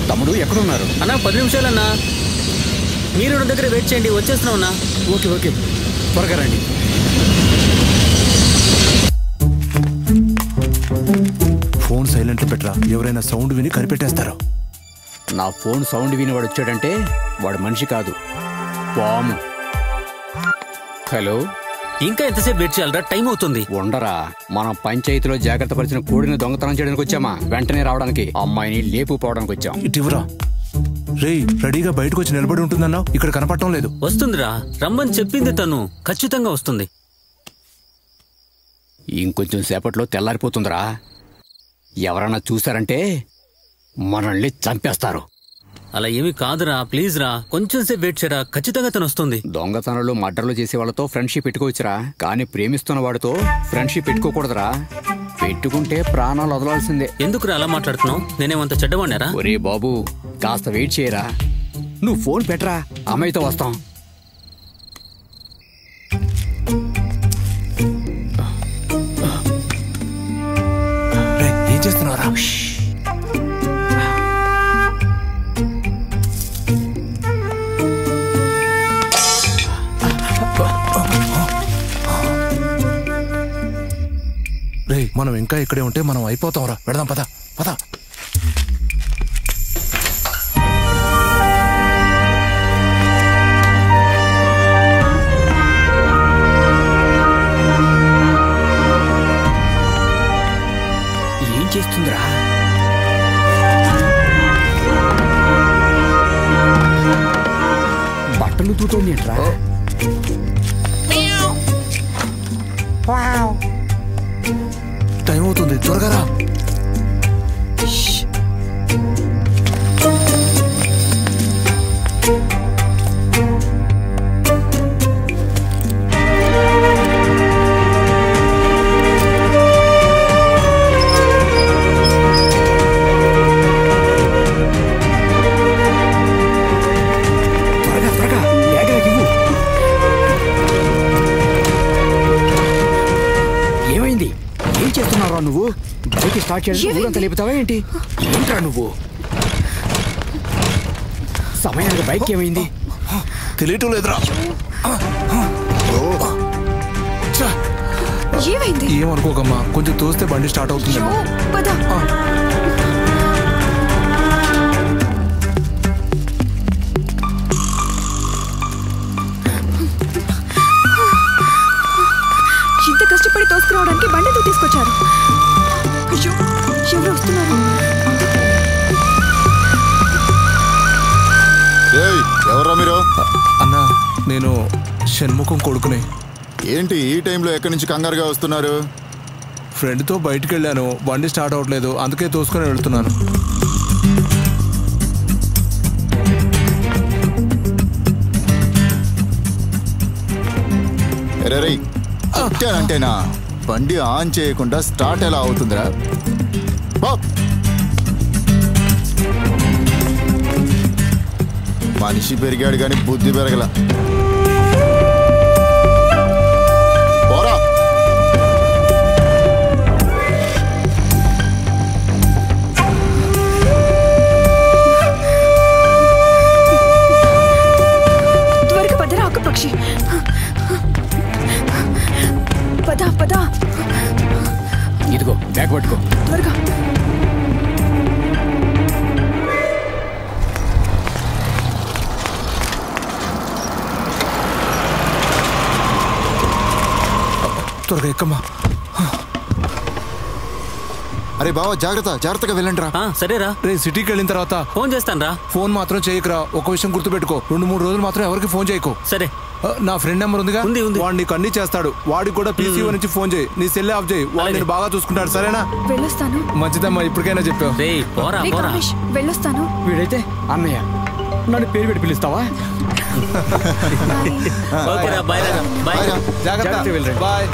తమ్ముడు ఎక్కడున్నారు అన్నా? 10 నిమిషాలన్నా, మీరు దగ్గర వెయిట్ చేయండి, వచ్చేస్తున్నాం అన్నా. ఓకే ఓకే, త్వరగా రండి. ఫోన్ సైలెంట్ పెట్టరా, ఎవరైనా సౌండ్ విని కనిపెట్టేస్తారు. నా ఫోన్ సౌండ్ విని వాడు వచ్చాడంటే వాడు మనిషి కాదు, పాము. హలో, ఇంకా ఎంతసేపు వెయిట్ చేయాలరా? టైం అవుతుంది. ఉండరా, మనం పంచాయతీలో జాగ్రత్త పరిచిన కోడిని దొంగతనం చేయడానికి వచ్చామా? వెంటనే రావడానికి, అమ్మాయిని లేపుపోవడానికి వచ్చాం. ఇటీవరా రే, రెడీగా బయటకు వచ్చి నిలబడి ఉంటుందన్నావు, ఇక్కడ కనపడటం లేదు. వస్తుందిరా, రమ్మని చెప్పింది తను, ఖచ్చితంగా వస్తుంది. ఇంకొంచెం సేపట్లో తెల్లారిపోతుందిరా. ఎవరన్నా చూశారంటే మనల్ని చంపేస్తారు. అలా ఏమీ కాదురా, ప్లీజ్ రా, కొంచెం సేపు వెయిట్ చేయరా, ఖచ్చితంగా తను వస్తుంది. దొంగతనాలు మర్డర్లు చేసే వాళ్ళతో ఫ్రెండ్షిప్ పెట్టుకోవచ్చురా, కానీ ప్రేమిస్తున్న వాడితో ఫ్రెండ్షిప్ పెట్టుకోకూడదురా. పెట్టుకుంటే ప్రాణాలు వదలాల్సిందే. ఎందుకురా అలా మాట్లాడుతున్నావు? నేనేమంత చెడ్డవాడినారా? ఒరే బాబు, కాస్త వెయిట్ చేయరా. నువ్వు ఫోన్ పెట్టరా, అమ్మాయితో వస్తాం. ఏం చేస్తున్నారా? రే, మనం ఇంకా ఇక్కడే ఉంటే మనం అయిపోతాంరా. వెడదాం, పద పద. ఏం చేస్తుందిరా? బట్టలు తూతోంది ఏంట్రా? టైం అవుతుంది, త్వరగా రా. నువ్వు బైక్ స్టార్ట్ చేయడం ఊరంతా లేపుతావా ఏంటి? ఏంట్రా నువ్వు? సమయానికి బైక్ ఏమైంది? తెలియటం లేదురా. ఏమనుకోకమ్మా, కొంచెం తోస్తే బండి స్టార్ట్ అవుతుంది. ఇంత కష్టపడి తోసుకురావడానికి బండితో తీసుకొచ్చారు. అయ్యో, ఎవరు వస్తున్నారు? ఎవరా మీరు? అన్నా, నేను షణ్ముఖం కొడుకునే. ఏంటి ఈ టైంలో ఎక్కడి నుంచి కంగారుగా వస్తున్నారు? ఫ్రెండ్తో బయటికి వెళ్ళాను, బండి స్టార్ట్ అవ్వట్లేదు, అందుకే తోసుకొని వెళ్తున్నాను. అంటేనా బండి ఆన్ చేయకుండా స్టార్ట్ ఎలా అవుతుందిరా? మనిషి పెరిగాడు కానీ బుద్ధి పెరగల. పోరా. త్వరగా పదరా ఒక పక్షి. పద పద. ఇదిగో బ్యాగ్ పట్టుకో త్వరగా. త్వరగా ఎక్కమ్మా. అరే బావ, జాగ్రత్తగా వెళ్ళండి రా. సరేరా. రే, సిటీకి వెళ్ళిన తర్వాత ఫోన్ చేస్తాను రా. ఫోన్ మాత్రం చేయకురా. ఒక విషయం గుర్తుపెట్టుకో, 2-3 రోజులు మాత్రం ఎవరికి ఫోన్ చేయకు. సరే. నా ఫ్రెండ్ నెంబర్ ఉందిగా, వాడు నీకు అన్ని చేస్తాడు. వాడికి కూడా పీసీఓ నుంచి ఫోన్ చేయి, నీ సెల్ ఆఫ్ చేయి, వాడు నేను బాగా చూసుకుంటాడు. సరేనా? వెళ్ళొస్తాను. మంచిదమ్మా, ఇప్పటికైనా చెప్పావు. వెళ్ళొస్తాను. వీడైతే అన్నయ్య, నన్ను పేరు పెట్టి పిలుస్తావా? జాగ్రత్త. బాయ్.